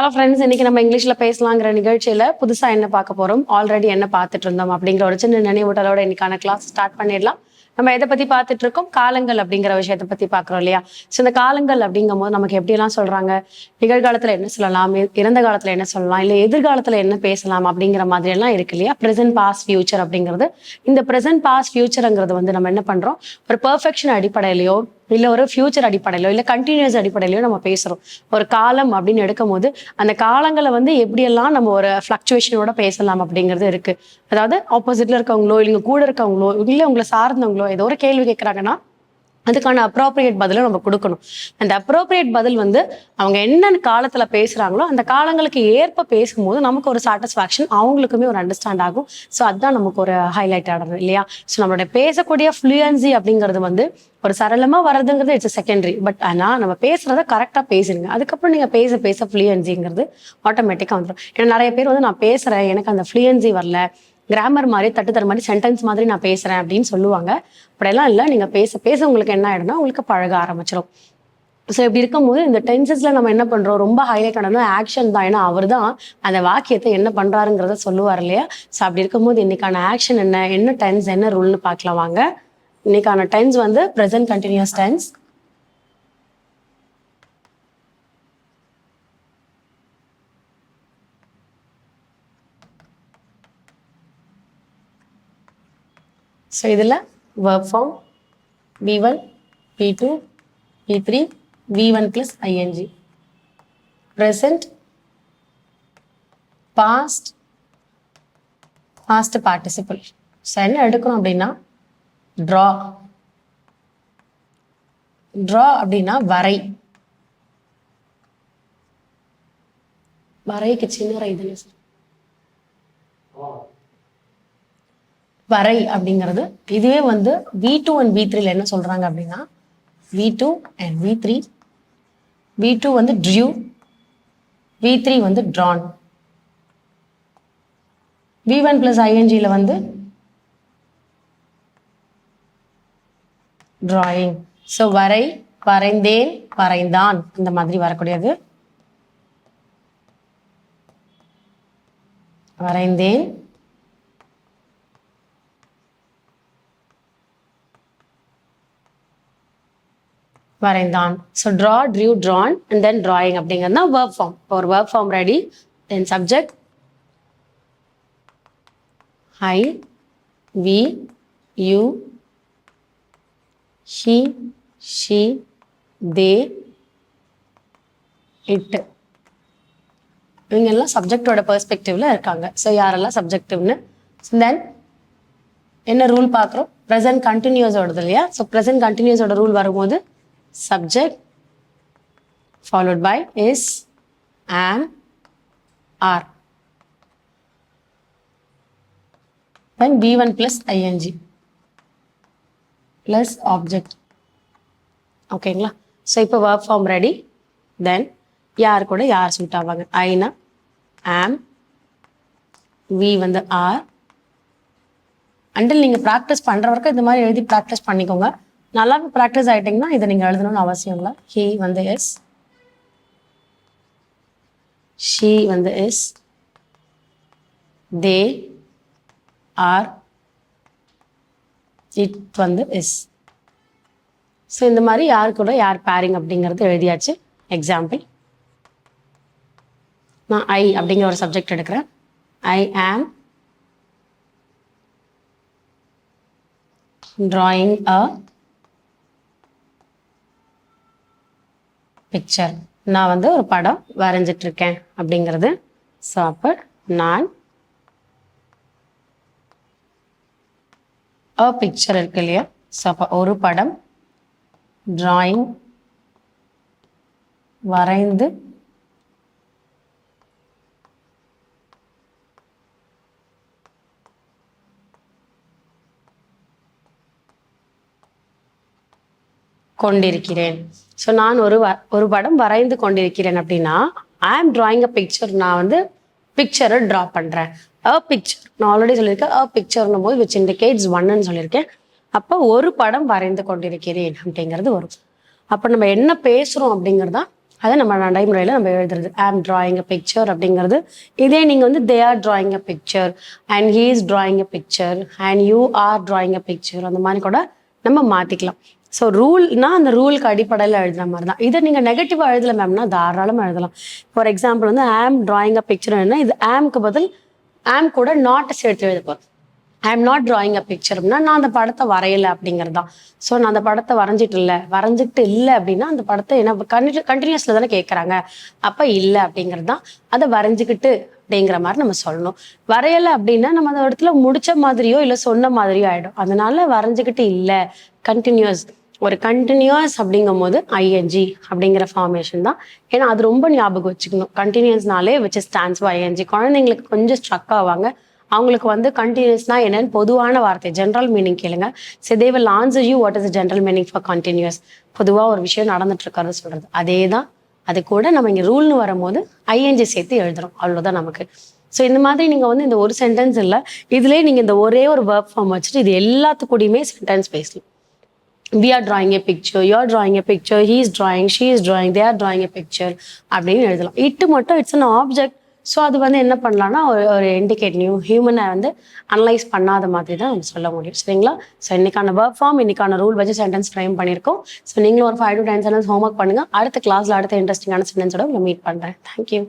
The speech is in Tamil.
ஹலோ ஃப்ரெண்ட்ஸ், இன்னைக்கு நம்ம இங்கிலீஷ்ல பேசலாங்கிற நிகழ்ச்சியில புதுசா என்ன பார்க்க போறோம், ஆல்ரெடி என்ன பார்த்துட்டு இருந்தோம் அப்படிங்கிற ஒரு சின்ன நினைவூட்டலோட இன்னைக்கான கிளாஸ் ஸ்டார்ட் பண்ணிடலாம். நம்ம எதை பத்தி பார்த்துட்டு இருக்கோம், காலங்கள் அப்படிங்கிற விஷயத்தை பத்தி பார்க்குறோம் இல்லையா. ஸோ இந்த காலங்கள் அப்படிங்கும் போது நமக்கு எப்படியெல்லாம் சொல்றாங்க, நிகழ்காலத்துல என்ன சொல்லலாம், இறந்த காலத்துல என்ன சொல்லலாம், இல்லை எதிர்காலத்துல என்ன பேசலாம் அப்படிங்கிற மாதிரி எல்லாம் இருக்கு இல்லையா. ப்ரெசென்ட் பாஸ்ட் ஃபியூச்சர் அப்படிங்கிறது, இந்த ப்ரெசென்ட் பாஸ்ட் ஃபியூச்சருங்கிறது வந்து நம்ம என்ன பண்றோம், ஒரு பெர்ஃபெக்ஷன் அடிப்படையிலையோ இல்லை ஒரு ஃபியூச்சர் அடிப்படையிலோ இல்லை கண்டினியூஸ் அடிப்படையிலையோ நம்ம பேசுறோம். ஒரு காலம் அப்படின்னு எடுக்கும் போது அந்த காலங்களை வந்து எப்படியெல்லாம் நம்ம ஒரு ஃப்ளக்சுவேஷனோட பேசலாம் அப்படிங்கிறது இருக்கு. அதாவது ஆப்போசிட்ல இருக்கவங்களோ இல்லை கூட இருக்கவங்களோ இல்லை உங்களை சார்ந்தவங்களோ ஏதோ ஒரு கேள்வி கேட்குறாங்கன்னா அதுக்கான அப்ரோப்ரியேட் பதிலை நம்ம கொடுக்கணும். அந்த அப்ரோப்ரியேட் பதில் வந்து அவங்க என்ன காலத்துல பேசுறாங்களோ அந்த காலங்களுக்கு ஏற்ப பேசும்போது நமக்கு ஒரு சாட்டிஸ்ஃபேக்ஷன், அவங்களுக்குமே ஒரு அண்டர்ஸ்டாண்ட் ஆகும். ஸோ அதுதான் நமக்கு ஒரு ஹைலைட் ஆடுறது இல்லையா. ஸோ நம்மளுடைய பேசக்கூடிய ஃப்ளூயன்சி அப்படிங்கிறது வந்து ஒரு சரளமா வர்றதுங்கிறது இட்ஸ் செகண்டரி. பட் ஆனால் நம்ம பேசுறத கரெக்டாக பேசுறீங்க, அதுக்கப்புறம் நீங்க பேச பேச ஃப்ளூயன்சிங்கிறது ஆட்டோமேட்டிக்காக வந்துடும். ஏன்னா நிறைய பேர் வந்து நான் பேசுறேன் எனக்கு அந்த ஃப்ளூயன்சி வரல, கிராமர் மாதிரி தட்டுத்தர மாதிரி சென்டென்ஸ் மாதிரி நான் பேசுறேன் அப்படின்னு சொல்லுவாங்க. அப்படியெல்லாம் இல்லை, நீங்க பேச பேச உங்களுக்கு என்ன ஆயிடும்னா உங்களுக்கு பழக ஆரம்பிச்சிடும். ஸோ இப்படி இருக்கும்போது இந்த டென்சஸ்ல நம்ம என்ன பண்றோம், ரொம்ப ஹைலைட் ஆனது ஆக்ஷன் தான். ஏன்னா அவர் தான் அந்த வாக்கியத்தை என்ன பண்றாருங்கிறத சொல்லுவார் இல்லையா. ஸோ அப்படி இருக்கும்போது இன்னைக்கான ஆக்ஷன் என்ன, என்ன டென்ஸ், என்ன ரூல்னு பார்க்கலாம் வாங்க. இன்னைக்கான டென்ஸ் வந்து ப்ரெசென்ட் கண்டினியூஸ் டென்ஸ். ஸோ இதில் verb form V1, V2, V3, V1 plus ing. Present, past, past participle. So என்ன எடுக்கணும் அப்படின்னா draw. draw அப்படின்னா வரை. வரைக்கு சின்ன வரை தானே சார். வரை அப்படிங்கிறது இதுவே வந்து V2 and V3ல என்ன சொல்றாங்க அப்படின்னா V2 and V3. V2 வந்து drew, V3 வந்து drawn. V1 plus ingல வந்து drawing. ஸோ வரை, வரைந்தேன், வரைந்தான், இந்த மாதிரி வரக்கூடியது. வரைந்தேன், வரைந்தான். So draw, drew, drawn and then drawing அப்படிங்கிறது தான் verb form. ஒரு verb form ready. Then subject I, we, you, he, she, they, it. இவங்க எல்லாம் சப்ஜெக்டோட பெர்ஸ்பெக்டிவ்ல இருக்காங்க. ஸோ யாரெல்லாம் சப்ஜெக்டிவ்னு தென் என்ன ரூல் பார்க்குறோம், ப்ரெசென்ட் கண்டினியூஸோடது இல்லையா. ஸோ ப்ரெசென்ட் கண்டினியூஸோட ரூல் வரும்போது subject followed by is, am, are. Then V1 plus ing plus object. ஓகேங்களா. ஸோ இப்போ verb form ready. தென் யார் கூட யார் சூட் ஆவாங்க, ஐனா am, V வந்து are. அண்டில் நீங்கள் ப்ராக்டிஸ் பண்ணுற வரைக்கும் இந்த மாதிரி எழுதி ப்ராக்டிஸ் பண்ணிக்கோங்க. நல்லாவே ப்ராக்டிஸ் ஆகிட்டிங்கன்னா இதை நீங்கள் எழுதணும்னு அவசியம் இல்லை. ஹீ வந்து எஸ், ஷீ வந்து எஸ், தே ஆர், இட் வந்து எஸ். ஸோ இந்த மாதிரி யார் கூட யார் பேரிங் அப்படிங்கிறது எழுதியாச்சு. எக்ஸாம்பிள், நான் ஐ அப்படிங்கிற ஒரு சப்ஜெக்ட் எடுக்கிறேன். ஐ ஆம் drawing a பிக்சர். நான் வந்து ஒரு படம் வரைஞ்சிட்டு இருக்கேன் அப்படிங்கிறது. ஸோ அப்போ நான் அ பிக்சர் இருக்கு இல்லையா. ஸோ அப்போ ஒரு படம், டிராயிங் வரைந்து, கொண்டிருக்கிறேன். ஸோ நான் ஒரு படம் வரைந்து கொண்டிருக்கிறேன் அப்படின்னா ஐ ஆம் டிராயிங் அ பிக்சர். நான் வந்து பிக்சரை ட்ரா பண்ணுறேன். அ பிக்சர் நான் ஆல்ரெடி சொல்லியிருக்கேன். அ பிக்சர்னும் போது விச் இண்டிகேட்ஸ் ஒன்னு சொல்லியிருக்கேன். அப்போ ஒரு படம் வரைந்து கொண்டிருக்கிறேன் அப்படிங்கிறது வரும். அப்போ நம்ம என்ன பேசுகிறோம் அப்படிங்கிறது தான் அதை நம்ம நடைமுறையில் நம்ம எழுதுறது. ஐம் drawing a picture அப்படிங்கிறது. இதே நீங்கள் வந்து they are drawing a picture and he is drawing a picture and you are drawing a picture அந்த மாதிரி கூட நம்ம மாற்றிக்கலாம். ஸோ ரூல்னா அந்த ரூலுக்கு அடிப்படையில் எழுதுன மாதிரி தான். இதை நீங்கள் நெகட்டிவாக எழுதலை மேம்னா தாராளமாக எழுதலாம். ஃபார் எக்ஸாம்பிள் வந்து ஐம் drawing a picture என்ன, இது ஆம்க்கு பதில் ஆம் கூட நாட்டை சேர்த்து எழுத போகிறோம். I am not drawing a picture அப்படின்னா நான் அந்த படத்தை வரையலை அப்படிங்கிறது தான். ஸோ நான் அந்த படத்தை வரைஞ்சிட்டு இல்லை அப்படின்னா அந்த படத்தை என்ன கண்டினியூஸில் தானே கேட்குறாங்க, அப்போ இல்லை அப்படிங்கிறது தான். அதை வரைஞ்சிக்கிட்டு அப்படிங்கிற மாதிரி நம்ம சொல்லணும். வரையலை அப்படின்னா நம்ம அந்த இடத்துல முடிச்ச மாதிரியோ இல்லை சொன்ன மாதிரியோ ஆகிடும். அதனால வரைஞ்சிக்கிட்டு இல்லை, கண்டினியூஸ். ஒரு கண்டினியூஸ் அப்படிங்கும் போது ஐஎன்ஜி அப்படிங்கிற ஃபார்மேஷன் தான். ஏன்னா அது ரொம்ப ஞாபகம் வச்சுக்கணும். கண்டினியூஸ்னாலே வச்சு ஸ்டாண்ட்ஸ் ஐஎன்ஜி. குழந்தைங்களுக்கு கொஞ்சம் ஸ்ட்ரக் ஆவாங்க. அவங்களுக்கு வந்து கண்டினியூஸ்னா என்னன்னு பொதுவான வார்த்தை ஜென்ரல் மீனிங் கேளுங்க. So they will answer you what is the general meaning for continuous. பொதுவாக ஒரு விஷயம் நடந்துட்டு இருக்கிறது சொல்றது அதே தான். அது கூட நம்ம இங்கே ரூல்னு வரும்போது ஐஎன்ஜி சேர்த்து எழுதுறோம், அவ்வளோதான் நமக்கு. ஸோ இந்த மாதிரி நீங்கள் வந்து இந்த ஒரு சென்டென்ஸ் இல்லை, இதுலேயே நீங்கள் இந்த ஒரே ஒரு வேர்ப் ஃபார்ம் வச்சுட்டு இது எல்லாத்துக்கூடயுமே சென்டென்ஸ் பேசலாம். we are drawing a picture, you are drawing a picture, he is drawing, she is drawing, they are drawing a picture அப்படின்னு எழுதலாம். இட்டு மட்டும் இட்ஸ் அன் ஆப்ஜெக்ட். ஸோ அது வந்து என்ன பண்ணலாம்னா ஒரு இண்டிகேட் ஹியூமனை வந்து அனலைஸ் பண்ணாத மாதிரி தான் நம்ம சொல்ல முடியும். சரிங்களா? ஸோ இன்னைக்கான வேர்ப் ஃபார்ம், இன்னைக்கான ரூல் வச்சு சென்டென்ஸ் ஃப்ரேம் பண்ணியிருக்கோம். ஸோ நீங்களும் ஒரு 5 to 10 சென்டென்ஸ் ஹோம்ஒர்க் பண்ணுங்க. அடுத்த கிளாஸ்ல அடுத்த இன்ட்ரெஸ்டிங்கான சென்டென்ஸோட உங்களை மீட் பண்ணுறேன். தேங்க்யூ.